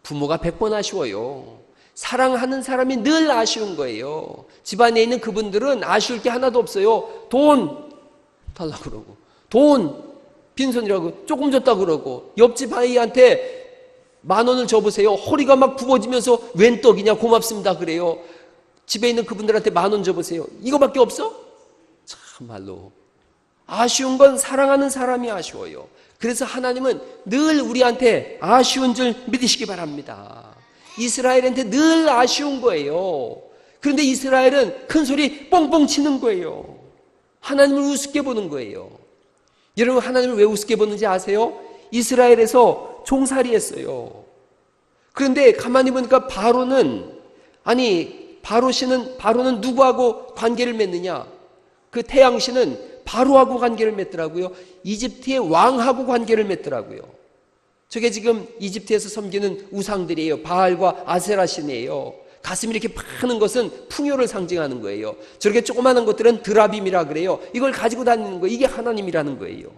부모가 100번 아쉬워요. 사랑하는 사람이 늘 아쉬운 거예요. 집안에 있는 그분들은 아쉬울 게 하나도 없어요. 돈 달라고 그러고, 돈 빈손이라고 조금 줬다 그러고, 옆집 아이한테 10,000원을 줘보세요. 허리가 막 굽어지면서 웬 떡이냐 고맙습니다 그래요. 집에 있는 그분들한테 10,000원 줘보세요. 이거밖에 없어? 참말로 아쉬운 건 사랑하는 사람이 아쉬워요. 그래서 하나님은 늘 우리한테 아쉬운 줄 믿으시기 바랍니다. 이스라엘한테 늘 아쉬운 거예요. 그런데 이스라엘은 큰 소리 뻥뻥 치는 거예요. 하나님을 우습게 보는 거예요. 여러분, 하나님을 왜 우습게 보는지 아세요? 이스라엘에서 종살이 했어요. 그런데 가만히 보니까 바로는 누구하고 관계를 맺느냐? 그 태양신은 바로하고 관계를 맺더라고요. 이집트의 왕하고 관계를 맺더라고요. 저게 지금 이집트에서 섬기는 우상들이에요. 바알과 아세라 신이에요. 가슴이 이렇게 파는 것은 풍요를 상징하는 거예요. 저렇게 조그마한 것들은 드라빔이라 그래요. 이걸 가지고 다니는 거예요. 이게 하나님이라는 거예요.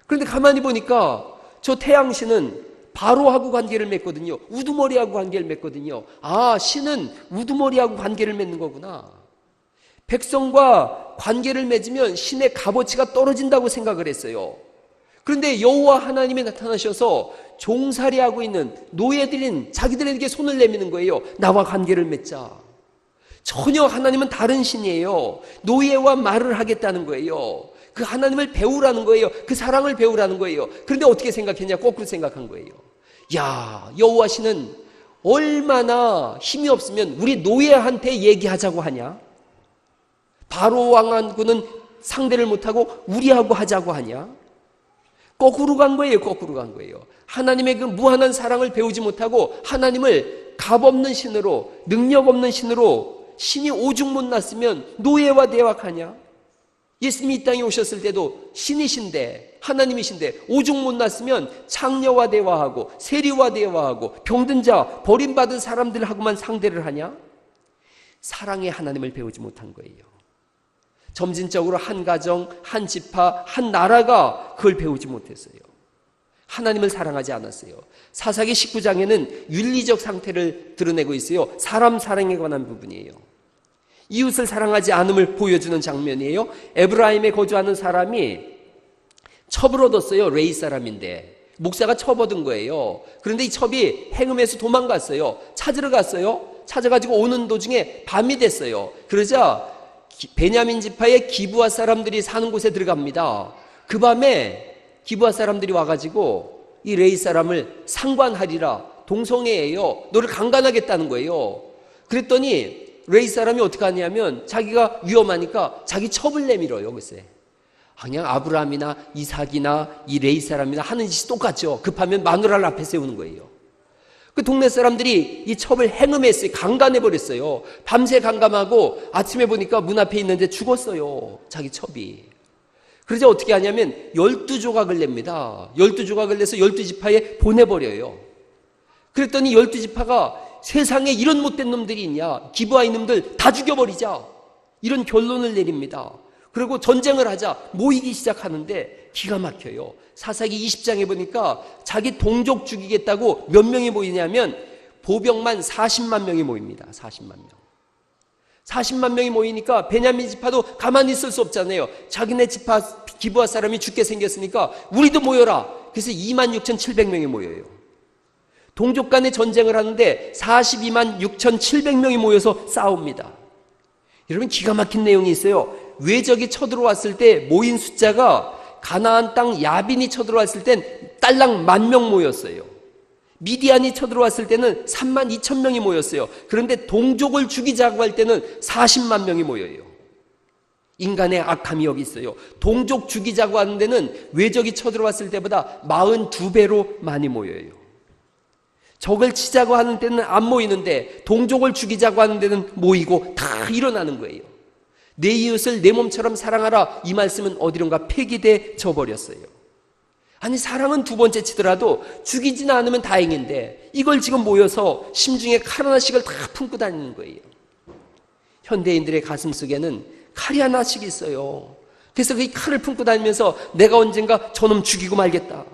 그런데 가만히 보니까 저 태양신은 바로하고 관계를 맺거든요. 우두머리하고 관계를 맺거든요. 아, 신은 우두머리하고 관계를 맺는 거구나. 백성과 관계를 맺으면 신의 값어치가 떨어진다고 생각을 했어요. 그런데 여호와 하나님이 나타나셔서 종살이하고 있는 노예들인 자기들에게 손을 내미는 거예요. 나와 관계를 맺자. 전혀 하나님은 다른 신이에요. 노예와 말을 하겠다는 거예요. 그 하나님을 배우라는 거예요. 그 사랑을 배우라는 거예요. 그런데 어떻게 생각했냐? 거꾸로 생각한 거예요. 야, 여호와 신은 얼마나 힘이 없으면 우리 노예한테 얘기하자고 하냐? 바로 왕하고는 상대를 못하고 우리하고 하자고 하냐? 거꾸로 간 거예요. 거꾸로 간 거예요. 하나님의 그 무한한 사랑을 배우지 못하고 하나님을 값없는 신으로, 능력 없는 신으로, 신이 오죽 못났으면 노예와 대화하냐? 예수님이 이 땅에 오셨을 때도 신이신데, 하나님이신데 오죽 못났으면 창녀와 대화하고 세리와 대화하고 병든 자, 버림받은 사람들하고만 상대를 하냐? 사랑의 하나님을 배우지 못한 거예요. 점진적으로 한 가정, 한 지파, 한 나라가 그걸 배우지 못했어요. 하나님을 사랑하지 않았어요. 사사기 19장에는 윤리적 상태를 드러내고 있어요. 사람 사랑에 관한 부분이에요. 이웃을 사랑하지 않음을 보여주는 장면이에요. 에브라임에 거주하는 사람이 첩을 얻었어요. 레이 사람인데 목사가 첩 얻은 거예요. 그런데 이 첩이 행음해서 도망갔어요. 찾으러 갔어요. 찾아가지고 오는 도중에 밤이 됐어요. 그러자 베냐민 지파의 기브아 사람들이 사는 곳에 들어갑니다. 그 밤에 기브아 사람들이 와가지고 이 레이 사람을 상관하리라, 동성애예요. 너를 강간하겠다는 거예요. 그랬더니 레이 사람이 어떻게 하냐면 자기가 위험하니까 자기 첩을 내밀어요. 글쎄, 그냥 아브라함이나 이삭이나 이 레이 사람이나 하는 짓이 똑같죠. 급하면 마누라를 앞에 세우는 거예요. 그 동네 사람들이 이 첩을 행음했어요. 강간해버렸어요. 밤새 강간하고 아침에 보니까 문 앞에 있는데 죽었어요. 자기 첩이. 그러자 어떻게 하냐면 12조각을 냅니다. 12조각을 내서 12지파에 보내버려요. 그랬더니 12지파가 세상에 이런 못된 놈들이 있냐, 기브아 이놈들 다 죽여버리자, 이런 결론을 내립니다. 그리고 전쟁을 하자 모이기 시작하는데 기가 막혀요. 사사기 20장에 보니까 자기 동족 죽이겠다고 몇 명이 모이냐면 보병만 40만 명이 모입니다. 40만 명. 40만 명이 모이니까 베냐민 지파도 가만히 있을 수 없잖아요. 자기네 지파 기브아 사람이 죽게 생겼으니까 우리도 모여라. 그래서 26,700명이 모여요. 동족 간에 전쟁을 하는데 426,700명이 모여서 싸웁니다. 여러분, 기가 막힌 내용이 있어요. 외적이 쳐들어왔을 때 모인 숫자가 가나안 땅 야빈이 쳐들어왔을 땐 딸랑 10,000명 모였어요. 미디안이 쳐들어왔을 때는 32,000명이 모였어요. 그런데 동족을 죽이자고 할 때는 40만 명이 모여요. 인간의 악함이 여기 있어요. 동족 죽이자고 하는 데는 외적이 쳐들어왔을 때보다 42배로 많이 모여요. 적을 치자고 하는 때는 안 모이는데 동족을 죽이자고 하는 데는 모이고 다 일어나는 거예요. 내 이웃을 내 몸처럼 사랑하라, 이 말씀은 어디론가 폐기돼 버렸어요. 아니, 사랑은 두 번째 치더라도 죽이지는 않으면 다행인데 이걸 지금 모여서 심중에 칼 하나씩을 다 품고 다니는 거예요. 현대인들의 가슴 속에는 칼이 하나씩 있어요. 그래서 그 칼을 품고 다니면서 내가 언젠가 저놈 죽이고 말겠다,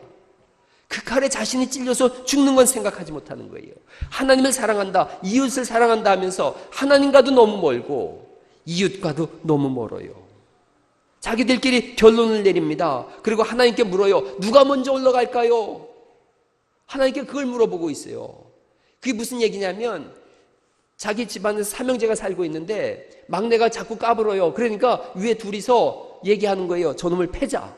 그 칼에 자신이 찔려서 죽는 건 생각하지 못하는 거예요. 하나님을 사랑한다, 이웃을 사랑한다 하면서 하나님과도 너무 멀고 이웃과도 너무 멀어요. 자기들끼리 결론을 내립니다. 그리고 하나님께 물어요. 누가 먼저 올라갈까요? 하나님께 그걸 물어보고 있어요. 그게 무슨 얘기냐면 자기 집안에서 삼형제가 살고 있는데 막내가 자꾸 까불어요. 그러니까 위에 둘이서 얘기하는 거예요. 저놈을 패자.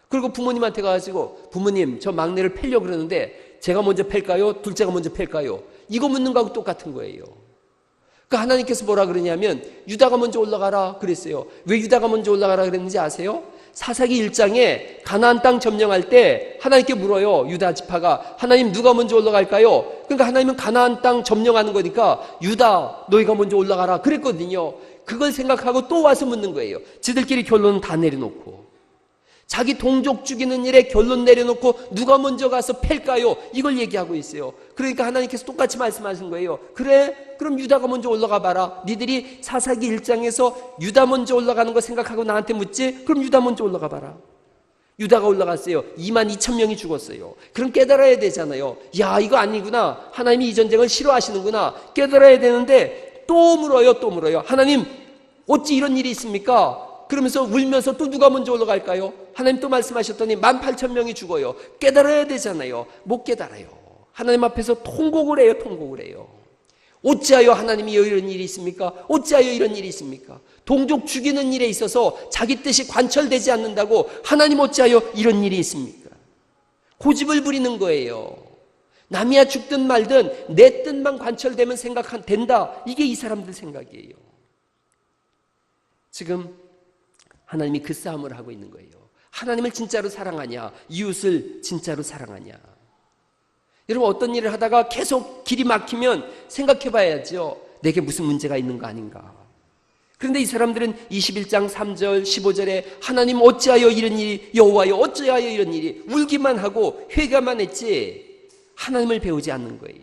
그리고 부모님한테 가가지고 부모님, 저 막내를 패려고 그러는데 제가 먼저 팰까요? 둘째가 먼저 팰까요? 이거 묻는 거하고 똑같은 거예요. 그 하나님께서 뭐라 그러냐면 유다가 먼저 올라가라 그랬어요. 왜 유다가 먼저 올라가라 그랬는지 아세요? 사사기 1장에 가나안 땅 점령할 때 하나님께 물어요. 유다 지파가 하나님 누가 먼저 올라갈까요? 그러니까 하나님은 가나안 땅 점령하는 거니까 유다 너희가 먼저 올라가라 그랬거든요. 그걸 생각하고 또 와서 묻는 거예요. 지들끼리 결론은 다 내려놓고, 자기 동족 죽이는 일에 결론 내려놓고 누가 먼저 가서 팰까요? 이걸 얘기하고 있어요. 그러니까 하나님께서 똑같이 말씀하신 거예요. 그래, 그럼 유다가 먼저 올라가 봐라. 니들이 사사기 1장에서 유다 먼저 올라가는 거 생각하고 나한테 묻지? 그럼 유다 먼저 올라가 봐라. 유다가 올라갔어요. 22,000명이 죽었어요. 그럼 깨달아야 되잖아요. 야, 이거 아니구나. 하나님이 이 전쟁을 싫어하시는구나. 깨달아야 되는데 또 물어요. 하나님, 어찌 이런 일이 있습니까? 그러면서 울면서 또 누가 먼저 올라갈까요? 하나님 또 말씀하셨더니 18,000명이 죽어요. 깨달아야 되잖아요. 못 깨달아요. 하나님 앞에서 통곡을 해요. 어찌하여 하나님이 이런 일이 있습니까? 어찌하여 이런 일이 있습니까? 동족 죽이는 일에 있어서 자기 뜻이 관철되지 않는다고 하나님 어찌하여 이런 일이 있습니까? 고집을 부리는 거예요. 남이야 죽든 말든 내 뜻만 관철되면 된다. 이게 이 사람들 생각이에요. 지금 하나님이 그 싸움을 하고 있는 거예요. 하나님을 진짜로 사랑하냐? 이웃을 진짜로 사랑하냐? 여러분, 어떤 일을 하다가 계속 길이 막히면 생각해 봐야죠. 내게 무슨 문제가 있는 거 아닌가? 그런데 이 사람들은 21장 3절 15절에 하나님 어찌하여 이런 일이, 여호와여 어찌하여 이런 일이, 울기만 하고 회개만 했지 하나님을 배우지 않는 거예요.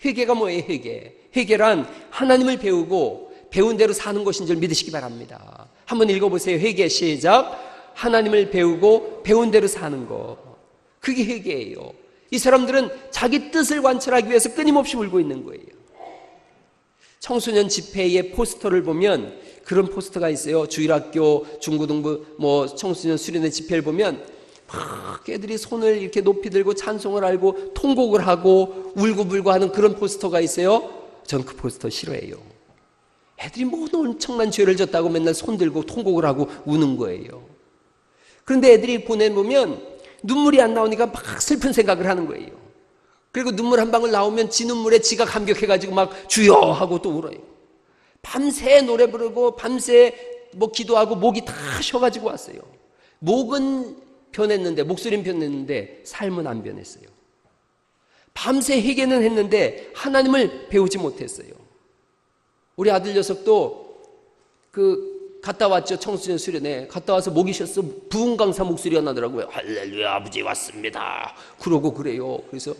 회개가 뭐예요? 회개란 하나님을 배우고 배운 대로 사는 것인 줄 믿으시기 바랍니다. 한번 읽어보세요. 회개 시작. 하나님을 배우고 배운 대로 사는 거, 그게 회개예요. 이 사람들은 자기 뜻을 관철하기 위해서 끊임없이 울고 있는 거예요. 청소년 집회의 포스터를 보면 그런 포스터가 있어요. 주일학교, 중고등부, 청소년 수련회 집회를 보면 막 애들이 손을 이렇게 높이 들고 찬송을 알고 통곡을 하고 울고불고 하는 그런 포스터가 있어요. 전 그 포스터 싫어해요. 애들이 엄청난 죄를 졌다고 맨날 손 들고 통곡을 하고 우는 거예요. 그런데 애들이 보내보면 눈물이 안 나오니까 막 슬픈 생각을 하는 거예요. 그리고 눈물 한 방울 나오면 지 눈물에 지가 감격해가지고 막 주여 하고 또 울어요. 밤새 노래 부르고 밤새 기도하고 목이 다 쉬어가지고 왔어요. 목은 변했는데, 목소리는 변했는데 삶은 안 변했어요. 밤새 회개는 했는데 하나님을 배우지 못했어요. 우리 아들 녀석도 갔다 왔죠. 청소년 수련회 갔다 와서 목이 쉬었어. 부흥 강사 목소리가 나더라고요. 할렐루야, 아버지 왔습니다. 그러고 그래요. 그래서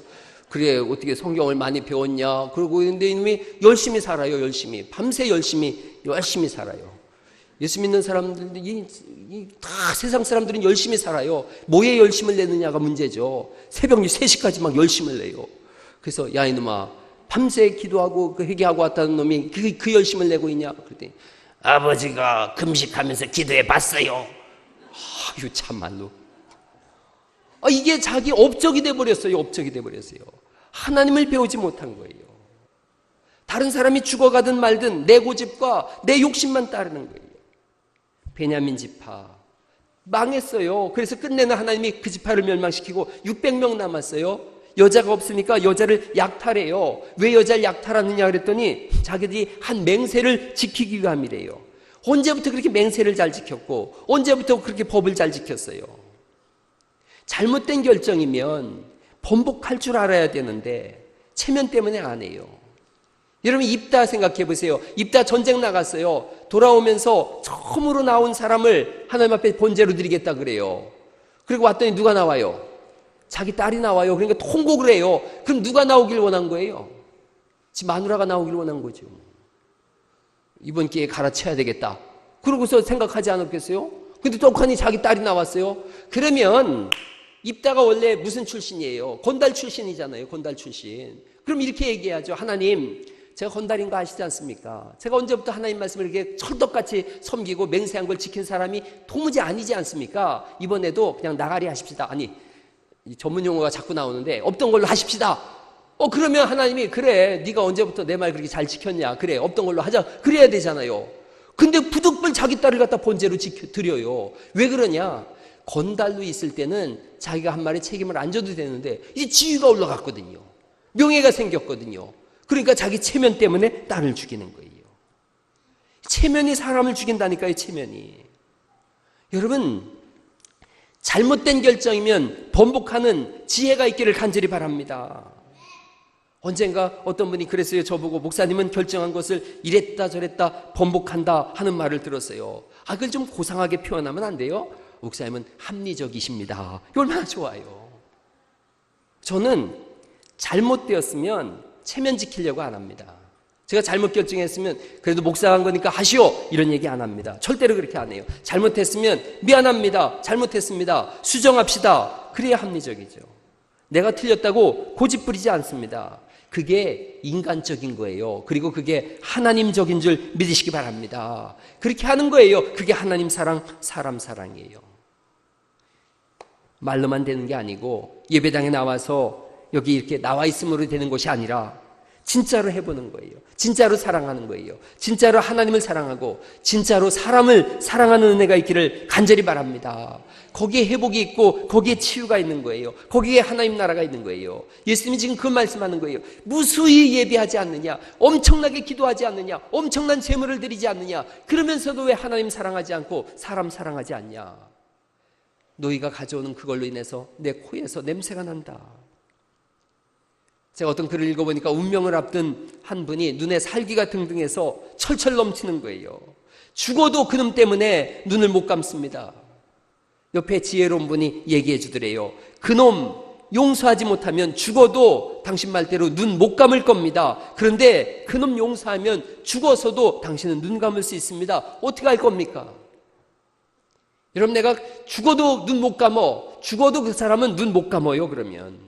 그래, 어떻게 성경을 많이 배웠냐 그러고 있는데 이놈이 열심히 살아요. 열심히 밤새 열심히 살아요. 예수 믿는 사람들이 다 세상 사람들은 열심히 살아요. 뭐에 열심을 내느냐가 문제죠. 새벽 3시까지 막 열심을 내요. 그래서 야, 이놈아, 밤새 기도하고 회개하고 왔다는 놈이 그 열심을 내고 있냐? 그랬더니 아버지가 금식하면서 기도해 봤어요. 이거 참말로. 이게 자기 업적이 돼버렸어요. 하나님을 배우지 못한 거예요. 다른 사람이 죽어가든 말든 내 고집과 내 욕심만 따르는 거예요. 베냐민 지파 망했어요. 그래서 끝내는 하나님이 그 지파를 멸망시키고 600명 남았어요. 여자가 없으니까 여자를 약탈해요. 왜 여자를 약탈하느냐 그랬더니 자기들이 한 맹세를 지키기 위함이래요. 언제부터 그렇게 맹세를 잘 지켰고 언제부터 그렇게 법을 잘 지켰어요? 잘못된 결정이면 번복할 줄 알아야 되는데 체면 때문에 안 해요. 여러분, 입다 생각해 보세요. 입다 전쟁 나갔어요. 돌아오면서 처음으로 나온 사람을 하나님 앞에 번제로 드리겠다 그래요. 그리고 왔더니 누가 나와요? 자기 딸이 나와요. 그러니까 통곡을 해요. 그럼 누가 나오길 원한 거예요? 지 마누라가 나오길 원한 거죠. 이번 기회에 갈아쳐야 되겠다. 그러고서 생각하지 않았겠어요? 근데 똑하니 자기 딸이 나왔어요. 그러면 입다가 원래 무슨 출신이에요? 건달 출신이잖아요. 건달 출신. 그럼 이렇게 얘기해야죠. 하나님, 제가 건달인 거 아시지 않습니까? 제가 언제부터 하나님 말씀을 이렇게 철떡같이 섬기고 맹세한 걸 지킨 사람이 도무지 아니지 않습니까? 이번에도 그냥 나가리 하십시다. 아니, 이 전문 용어가 자꾸 나오는데 없던 걸로 하십시다. 그러면 하나님이 그래, 네가 언제부터 내 말 그렇게 잘 지켰냐, 그래, 없던 걸로 하자, 그래야 되잖아요. 근데 부득불 자기 딸을 갖다 번제로 드려요. 왜 그러냐? 건달로 있을 때는 자기가 한 말에 책임을 안 져도 되는데 이제 지위가 올라갔거든요. 명예가 생겼거든요. 그러니까 자기 체면 때문에 딸을 죽이는 거예요. 체면이 사람을 죽인다니까요. 체면이. 여러분, 잘못된 결정이면 번복하는 지혜가 있기를 간절히 바랍니다. 언젠가 어떤 분이 그랬어요. 저보고 목사님은 결정한 것을 이랬다 저랬다 번복한다 하는 말을 들었어요. 그걸 좀 고상하게 표현하면 안 돼요? 목사님은 합리적이십니다. 이거 얼마나 좋아요. 저는 잘못되었으면 체면 지키려고 안 합니다. 제가 잘못 결정했으면 그래도 목사가 한 거니까 하시오 이런 얘기 안 합니다. 절대로 그렇게 안 해요. 잘못했으면 미안합니다. 잘못했습니다. 수정합시다. 그래야 합리적이죠. 내가 틀렸다고 고집 부리지 않습니다. 그게 인간적인 거예요. 그리고 그게 하나님적인 줄 믿으시기 바랍니다. 그렇게 하는 거예요. 그게 하나님 사랑, 사람 사랑이에요. 말로만 되는 게 아니고 예배당에 나와서 여기 이렇게 나와 있음으로 되는 것이 아니라 진짜로 해보는 거예요. 진짜로 사랑하는 거예요. 진짜로 하나님을 사랑하고 진짜로 사람을 사랑하는 은혜가 있기를 간절히 바랍니다. 거기에 회복이 있고 거기에 치유가 있는 거예요. 거기에 하나님 나라가 있는 거예요. 예수님이 지금 그 말씀하는 거예요. 무수히 예배하지 않느냐, 엄청나게 기도하지 않느냐, 엄청난 제물을 드리지 않느냐, 그러면서도 왜 하나님 사랑하지 않고 사람 사랑하지 않냐. 너희가 가져오는 그걸로 인해서 내 코에서 냄새가 난다. 제가 어떤 글을 읽어보니까 운명을 앞둔 한 분이 눈에 살기가 등등해서 철철 넘치는 거예요. 죽어도 그놈 때문에 눈을 못 감습니다. 옆에 지혜로운 분이 얘기해 주더래요. 그놈 용서하지 못하면 죽어도 당신 말대로 눈 못 감을 겁니다. 그런데 그놈 용서하면 죽어서도 당신은 눈 감을 수 있습니다. 어떻게 할 겁니까? 여러분, 내가 죽어도 눈 못 감어. 죽어도 그 사람은 눈 못 감어요. 그러면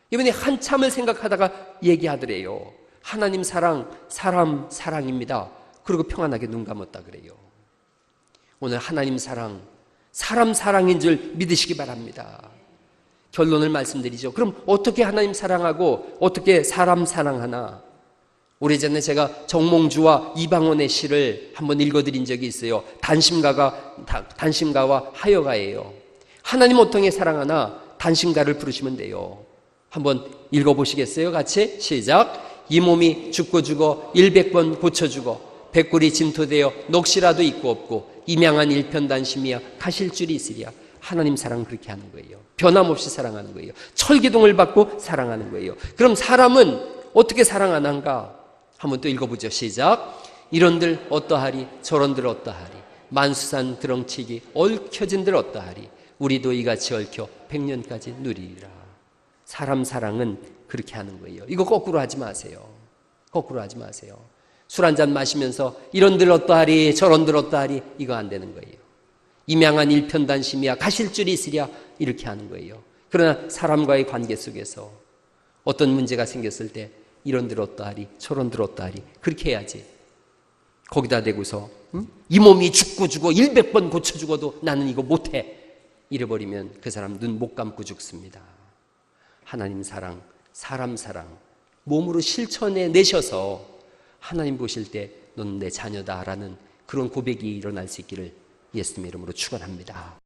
이번에 한참을 생각하다가 얘기하더래요. 하나님 사랑, 사람 사랑입니다. 그리고 평안하게 눈 감았다 그래요. 오늘 하나님 사랑, 사람 사랑인 줄 믿으시기 바랍니다. 결론을 말씀드리죠. 그럼 어떻게 하나님 사랑하고 어떻게 사람 사랑하나? 오래전에 제가 정몽주와 이방원의 시를 한번 읽어드린 적이 있어요. 단심가와 하여가예요. 하나님 어떻게 사랑하나 단심가를 부르시면 돼요. 한번 읽어보시겠어요? 같이 시작. 이 몸이 죽고 죽어 100번 고쳐 죽어 백골이 진토되어 넋이라도 있고 없고 임양한 일편단심이야 가실 줄이 있으랴. 하나님 사랑 그렇게 하는 거예요. 변함없이 사랑하는 거예요. 철기동을 받고 사랑하는 거예요. 그럼 사람은 어떻게 사랑하는가? 한번 또 읽어보죠. 시작. 이런들 어떠하리 저런들 어떠하리 만수산 드렁치기 얽혀진들 어떠하리 우리도 이같이 얽혀 100년까지 누리리라. 사람 사랑은 그렇게 하는 거예요. 이거 거꾸로 하지 마세요. 거꾸로 하지 마세요. 술 한잔 마시면서 이런들 어떠하리 저런들 어떠하리 이거 안 되는 거예요. 임양한 일편단심이야 가실 줄이 있으랴 이렇게 하는 거예요. 그러나 사람과의 관계 속에서 어떤 문제가 생겼을 때 이런들 어떠하리 저런들 어떠하리 그렇게 해야지. 거기다 대고서 이 몸이 죽고 죽어 100번 고쳐 죽어도 나는 이거 못해 이래버리면 그 사람 눈 못 감고 죽습니다. 하나님 사랑, 사람 사랑 몸으로 실천해 내셔서 하나님 보실 때 넌 내 자녀다라는 그런 고백이 일어날 수 있기를 예수님의 이름으로 축원합니다.